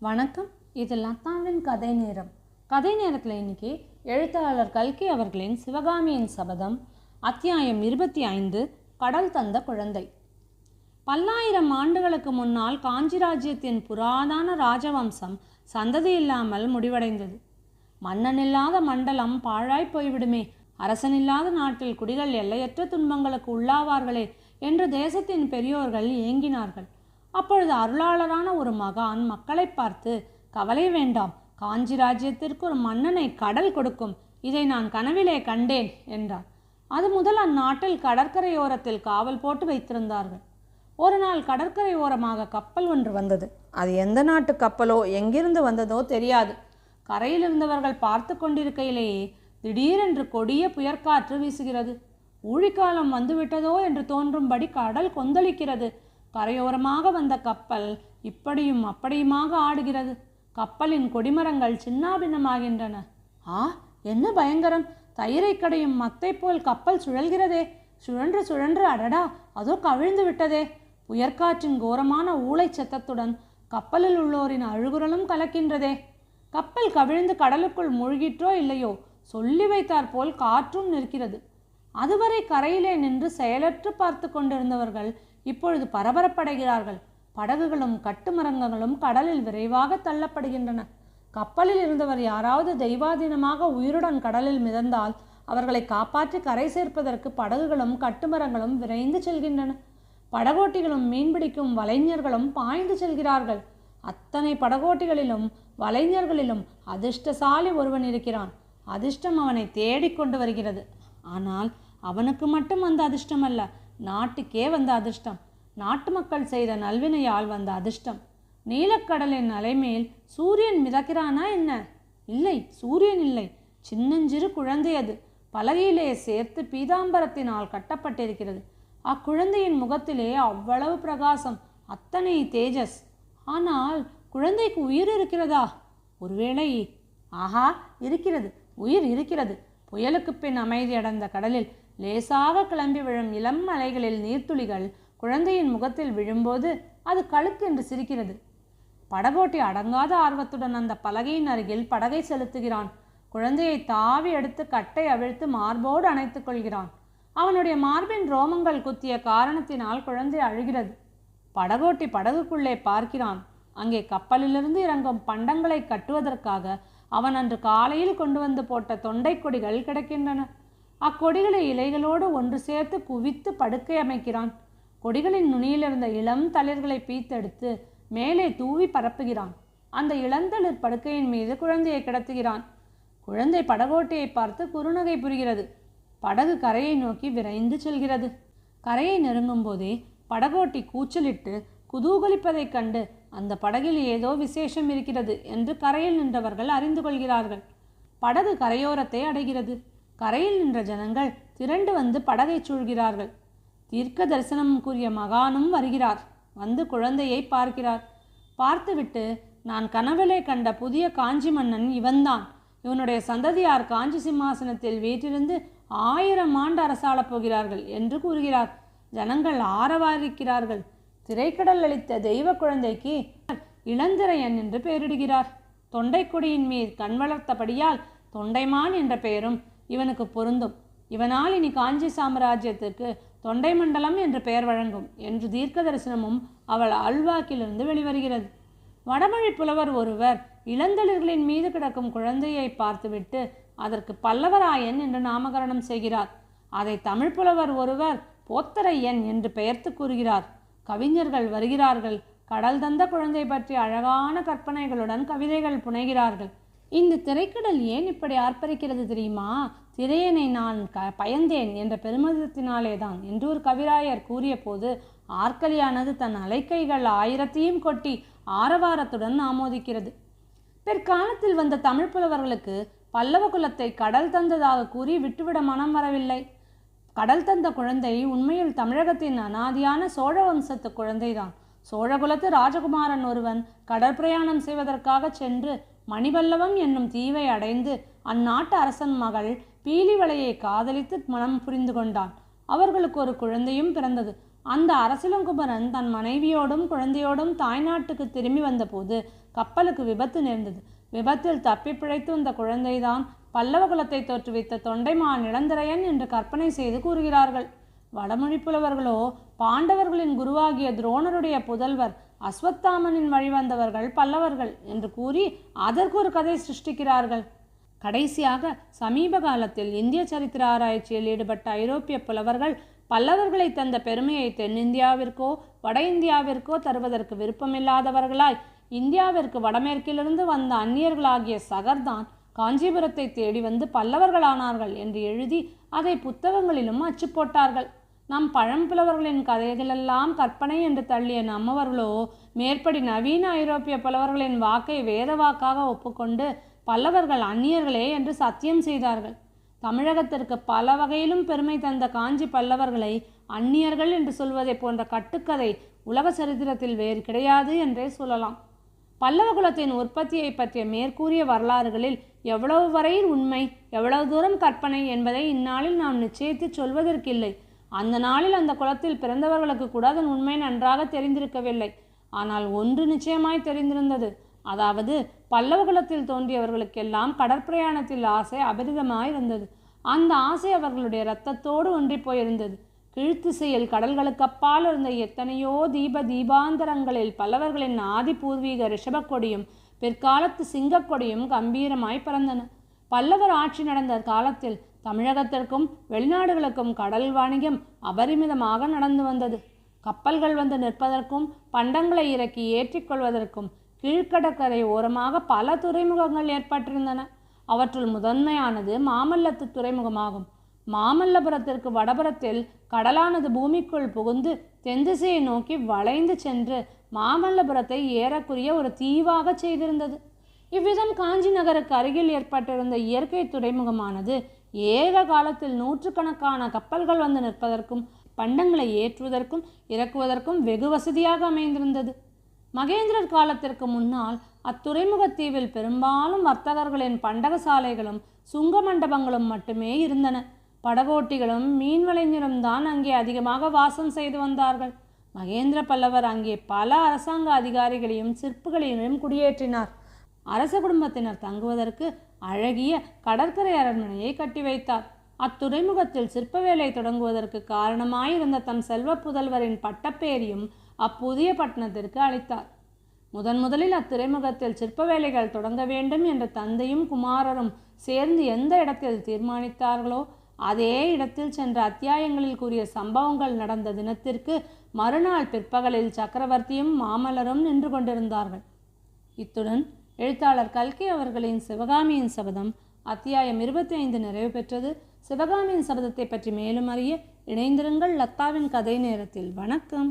வணக்கம். இது லதாவின் கதை நேரம். கதை நேரத்தில் இன்னைக்கு எழுத்தாளர் கல்கி அவர்களின் சிவகாமியின் சபதம் அத்தியாயம் 25 கடல் தந்த குழந்தை. பல்லாயிரம் ஆண்டுகளுக்கு முன்னால் காஞ்சி ராஜ்யத்தின் புராதன ராஜவம்சம் சந்ததி இல்லாமல் முடிவடைந்தது. மன்னனில்லாத மண்டலம் பாழாய் போய்விடுமே, அரசனில்லாத நாட்டில் குடிகள் எல்லையற்ற துன்பங்களுக்கு உள்ளாவார்களே என்று தேசத்தின் பெரியோர்கள் ஏங்கினார்கள். அப்பொழுது அருளாளரான ஒரு மகான் மக்களை பார்த்து, கவலை வேண்டாம், காஞ்சி ராஜ்யத்திற்கு ஒரு மன்னனை கடல் கொடுக்கும், இதை நான் கனவிலே கண்டேன் என்றார். அது முதல் அந்நாட்டில் கடற்கரையோரத்தில் காவல் போட்டு வைத்திருந்தார்கள். ஒரு நாள் கடற்கரை ஓரமாக கப்பல் ஒன்று வந்தது. அது எந்த நாட்டு கப்பலோ எங்கிருந்து வந்ததோ தெரியாது. கரையில் இருந்தவர்கள் பார்த்து கொண்டிருக்கையிலேயே திடீரென்று கொடிய புயற்காற்று வீசுகிறது. ஊழிக்காலம் வந்துவிட்டதோ என்று தோன்றும்படி கடல் கொந்தளிக்கிறது. கரையோரமாக வந்த கப்பல் இப்படியும் அப்படியுமாக ஆடுகிறது. கப்பலின் கொடிமரங்கள் சின்னாபின்னமாகின்றன. ஆ, என்ன பயங்கரம்! தயிரை கடையும் மத்தை போல் கப்பல் சுழல்கிறதே. சுழன்று சுழன்று அடடா, அதோ கவிழ்ந்து விட்டதே. புயற்காற்றின் கோரமான ஊளை சத்தத்துடன் கப்பலில் உள்ளோரின் அழுகுரலும் கலக்கின்றதே. கப்பல் கவிழ்ந்து கடலுக்குள் மூழ்கிற்றோ இல்லையோ, சொல்லி வைத்தாற் போல் காற்றும் நிற்கிறது. அதுவரை கரையிலே நின்று செயலற்று பார்த்து கொண்டிருந்தவர்கள் இப்பொழுது பரபரப்படைகிறார்கள். படகுகளும் கட்டுமரங்களும் கடலில் விரைவாக தள்ளப்படுகின்றன. கப்பலில் இருந்தவர் யாராவது தெய்வாதீனமாக உயிருடன் கடலில் மிதந்தால் அவர்களை காப்பாற்றி கரை சேர்ப்பதற்கு படகுகளும் கட்டுமரங்களும் விரைந்து செல்கின்றன. படகோட்டிகளும் மீன்பிடிக்கும் வலைஞர்களும் பாய்ந்து செல்கிறார்கள். அத்தனை படகோட்டிகளிலும் வலைஞர்களிலும் அதிர்ஷ்டசாலி ஒருவன் இருக்கிறான். அதிர்ஷ்டம் அவனை தேடிக்கொண்டு வருகிறது. ஆனால் அவனுக்கு மட்டும் வந்த அதிர்ஷ்டம் அல்ல, நாட்டுக்கே வந்த அதிர்ஷ்டம். நாட்டு மக்கள் செய்த நல்வினையால் வந்த அதிர்ஷ்டம். நீலக்கடலின் அலைமேல் சூரியன் மிதக்கிறானா என்ன? இல்லை, சூரியன் இல்லை, சின்னஞ்சிறு குழந்தை. அது பலகையிலே சேர்த்து பீதாம்பரத்தினால் கட்டப்பட்டிருக்கிறது. அக்குழந்தையின் முகத்திலே அவ்வளவு பிரகாசம், அத்தனை தேஜஸ். ஆனால் குழந்தைக்கு உயிர் இருக்கிறதா? ஒருவேளை. ஆஹா, இருக்கிறது, உயிர் இருக்கிறது. புயலுக்கு பின் அமைதி அடைந்த கடலில் லேசாக கிளம்பி விழும் இளம் அலைகளில் நீர்த்துளிகள் குழந்தையின் முகத்தில் விழும்போது அது கழுக்கென்று சிரிக்கிறது. படகோட்டி அடங்காத ஆர்வத்துடன் அந்த பலகையின் அருகில் படகை செலுத்துகிறான். குழந்தையை தாவி எடுத்து கட்டை அவிழ்த்து மார்போடு அணைத்துக் கொள்கிறான். அவனுடைய மார்பின் ரோமங்கள் குத்திய காரணத்தினால் குழந்தை அழுகிறது. படகோட்டி படகுக்குள்ளே பார்க்கிறான். அங்கே கப்பலிலிருந்து இறங்கும் பண்டங்களை கட்டுவதற்காக அவன் அன்று காலையில் கொண்டு வந்து போட்ட தொண்டை கொடிகள் கிடக்கின்றன. அக்கொடிகளை இலைகளோடு ஒன்று சேர்த்து குவித்து படுக்கை அமைக்கிறான். கொடிகளின் நுனியிலிருந்த இளம் தளிர்களை பீத்தெடுத்து மேலே தூவி பரப்புகிறான். அந்த இளந்தளிர் படுக்கையின் மீது குழந்தையை கிடத்துகிறான். குழந்தை படகோட்டியை பார்த்து குறுநகை புரிகிறது. படகு கரையை நோக்கி விரைந்து செல்கிறது. கரையை நெருங்கும் போதே படகோட்டி கூச்சலிட்டு குதூகலிப்பதைக் கண்டு அந்த படகில் ஏதோ விசேஷம் இருக்கிறது என்று கரையில் நின்றவர்கள் அறிந்து கொள்கிறார்கள். படகு கரையோரத்தை அடைகிறது. கரையில் நின்ற ஜனங்கள் திரண்டு வந்து படகை சூழ்கிறார்கள். தீர்க்க தரிசனம் கூறிய மகானும் வருகிறார். வந்து குழந்தையை பார்க்கிறார். பார்த்துவிட்டு, நான் கனவிலே கண்ட புதிய காஞ்சி மன்னன் இவன்தான். இவனுடைய சந்ததியார் காஞ்சி சிம்மாசனத்தில் வீற்றிருந்து 1000 ஆண்டு அரசாளப் போகிறார்கள் என்று கூறுகிறார். ஜனங்கள் ஆரவாரிக்கிறார்கள். திரைக்கடல் அளித்த தெய்வ குழந்தைக்கு இளந்திரையன் என்று பெயரிடுகிறார். தொண்டைக்கொடியின் மீது கண் வளர்த்தபடியால் தொண்டைமான் என்ற பெயரும் இவனுக்கு பொருந்தும். இவனால் இனி காஞ்சி சாம்ராஜ்யத்திற்கு தொண்டை மண்டலம் என்று பெயர் வழங்கும் என்று தீர்க்க தரிசனமும் அவள் அல்வாக்கிலிருந்து வெளிவருகிறது. வடமொழி புலவர் ஒருவர் இளந்தளிர்களின் மீது கிடக்கும் குழந்தையை பார்த்துவிட்டு அதற்கு பல்லவராயன் என்று நாமகரணம் செய்கிறார். அதை தமிழ் புலவர் ஒருவர் போத்தரையன் என்று பெயர்த்து கூறுகிறார். கவிஞர்கள் வருகிறார்கள். கடல் தந்த குழந்தை பற்றி அழகான கற்பனைகளுடன் கவிதைகள் புனைகிறார்கள். இந்த திரைக்கடல் ஏன் இப்படி ஆர்ப்பரிக்கிறது தெரியுமா? திரையனை நான் பயந்தேன் என்ற பெருமிதத்தினாலே தான் என்று ஒரு கவிராயர் கூறிய போது ஆற்களியானது தன் அலைக்கைகள் 1000ஐயும் கொட்டி ஆரவாரத்துடன் ஆமோதிக்கிறது. பிற்காலத்தில் வந்த தமிழ் புலவர்களுக்கு பல்லவ குலத்தை கடல் தந்ததாக கூறி விட்டுவிட மனம் வரவில்லை. கடல் தந்த குழந்தை உண்மையில் தமிழகத்தின் அனாதியான சோழ வம்சத்து குழந்தைதான். சோழகுலத்து ராஜகுமாரன் ஒருவன் கடற்பிரயாணம் செய்வதற்காக சென்று மணிபல்லவம் என்னும் தீவை அடைந்து அந்நாட்டு அரசன் மகள் பீலிவளையை காதலித்து மனம் புரிந்து கொண்டான். அவர்களுக்கு ஒரு குழந்தையும் பிறந்தது. அந்த அரசிலங்குமரன் தன் மனைவியோடும் குழந்தையோடும் தாய்நாட்டுக்கு திரும்பி வந்தபோது கப்பலுக்கு விபத்து நேர்ந்தது. விபத்தில் தப்பி பிழைத்து வந்த குழந்தைதான் பல்லவ குலத்தை தோற்றுவித்த தொண்டைமான் இளந்திரையன் என்று கற்பனை செய்து கூறுகிறார்கள். வடமொழி புலவர்களோ பாண்டவர்களின் குருவாகிய துரோணருடைய புதல்வர் அஸ்வத்தாமனின் வழிவந்தவர்கள் பல்லவர்கள் என்று கூறி அதற்கு ஒரு கதை சிருஷ்டிக்கிறார்கள். கடைசியாக சமீப காலத்தில் இந்திய சரித்திர ஆராய்ச்சியில் ஈடுபட்ட ஐரோப்பிய புலவர்கள் பல்லவர்களை தந்த பெருமையை தென்னிந்தியாவிற்கோ வட இந்தியாவிற்கோ தருவதற்கு விருப்பமில்லாதவர்களாய் இந்தியாவிற்கு வடமேற்கிலிருந்து வந்த அந்நியர்களாகிய சகர்தான் காஞ்சிபுரத்தை தேடி வந்து பல்லவர்களானார்கள் என்று எழுதி அதை புத்தகங்களிலும் அச்சு போட்டார்கள். நம் பழம்புலவர்களின் கதைகளெல்லாம் கற்பனை என்று தள்ளிய நம்மவர்களோ மேற்படி நவீன ஐரோப்பிய புலவர்களின் வாக்கை வேத வாக்காக ஒப்புக்கொண்டு பல்லவர்கள் அந்நியர்களே என்று சத்தியம் செய்தார்கள். தமிழகத்திற்கு பல வகையிலும் பெருமை தந்த காஞ்சி பல்லவர்களை அந்நியர்கள் என்று சொல்வதை போன்ற கட்டுக்கதை உலக சரித்திரத்தில் வேறு கிடையாது என்றே சொல்லலாம். பல்லவ குலத்தின் உற்பத்தியை பற்றிய மேற்கூறிய வரலாறுகளில் எவ்வளவு வரையில் உண்மை எவ்வளவு தூரம் கற்பனை என்பதை இந்நாளில் நாம் நிச்சயித்து சொல்வதற்கில்லை. அந்த நாளில் அந்த குலத்தில் பிறந்தவர்களுக்கு கூட அதன் உண்மை நன்றாக தெரிந்திருக்கவில்லை. ஆனால் ஒன்று நிச்சயமாய் தெரிந்திருந்தது. அதாவது பல்லவ குலத்தில் தோன்றியவர்களுக்கெல்லாம் கடற்பிரயாணத்தில் ஆசை அபரிதமாயிருந்தது. அந்த ஆசை அவர்களுடைய இரத்தத்தோடு ஒன்றி போயிருந்தது. கீழ்த்திசையில் கடல்களுக்கு அப்பால் இருந்த எத்தனையோ தீபாந்தரங்களில் பல்லவர்களின் ஆதி பூர்வீக ரிஷபக்கொடியும் பிற்காலத்து சிங்கக்கொடியும் கம்பீரமாய் பறந்தன. பல்லவர் ஆட்சி நடந்த காலத்தில் தமிழகத்திற்கும் வெளிநாடுகளுக்கும் கடல் வாணிகம் அபரிமிதமாக நடந்து வந்தது. கப்பல்கள் வந்து நிற்பதற்கும் பண்டங்களை இறக்கி ஏற்றிக்கொள்வதற்கும் கீழ்கடற்கரை ஓரமாக பல துறைமுகங்கள் ஏற்பட்டிருந்தன. அவற்றுள் முதன்மையானது மாமல்லத்து துறைமுகமாகும். மாமல்லபுரத்திற்கு வடபுறத்தில் கடலானது பூமிக்குள் புகுந்து தென்திசையை நோக்கி வளைந்து சென்று மாமல்லபுரத்தை ஏறக்குரிய ஒரு தீவாக செய்திருந்தது. இவ்விதம் காஞ்சி நகருக்கு அருகில் ஏற்பட்டிருந்த இயற்கை துறைமுகமானது ஏக காலத்தில் நூற்றுக்கணக்கான கப்பல்கள் வந்து நிற்பதற்கும் பண்டங்களை ஏற்றுவதற்கும் இறக்குவதற்கும் வெகு வசதியாக அமைந்திருந்தது. மகேந்திரர் காலத்திற்கு முன்னால் அத்துறைமுகத்தீவில் பெரும்பாலும் வர்த்தகர்களின் பண்டகசாலைகளும் சுங்க மண்டபங்களும் மட்டுமே இருந்தன. படகோட்டிகளும் மீன்வலைஞரும் தான் அங்கே அதிகமாக வாசம் செய்து வந்தார்கள். மகேந்திர பல்லவர் அங்கே பல அரசாங்க அதிகாரிகளையும் சிற்பங்களையும் குடியேற்றினார். அரச குடும்பத்தினர் தங்குவதற்கு அழகிய கடற்கரை அரண்மனையை கட்டி வைத்தார். அத்துறைமுகத்தில் சிற்ப வேலை தொடங்குவதற்கு காரணமாயிருந்த தம் செல்வ புதல்வரின் பட்டப்பேரையும் அப்புதிய பட்டணத்திற்கு அளித்தார். முதலில் அத்துறைமுகத்தில் சிற்ப வேலைகள் தொடங்க வேண்டும் என்ற தந்தையும் குமாரரும் சேர்ந்து எந்த இடத்தில் தீர்மானித்தார்களோ அதே இடத்தில் சென்ற அத்தியாயங்களில் கூறிய சம்பவங்கள் நடந்த தினத்திற்கு மறுநாள் பிற்பகலில் சக்கரவர்த்தியும் மாமல்லரும் நின்று கொண்டிருந்தார்கள். இத்துடன் எழுத்தாளர் கல்கி அவர்களின் சிவகாமியின் சபதம் அத்தியாயம் 25 நிறைவு பெற்றது. சிவகாமியின் சபதத்தை பற்றி மேலும் அறிய இணைந்திருங்கள் லத்தாவின் கதை நேரத்தில். வணக்கம்.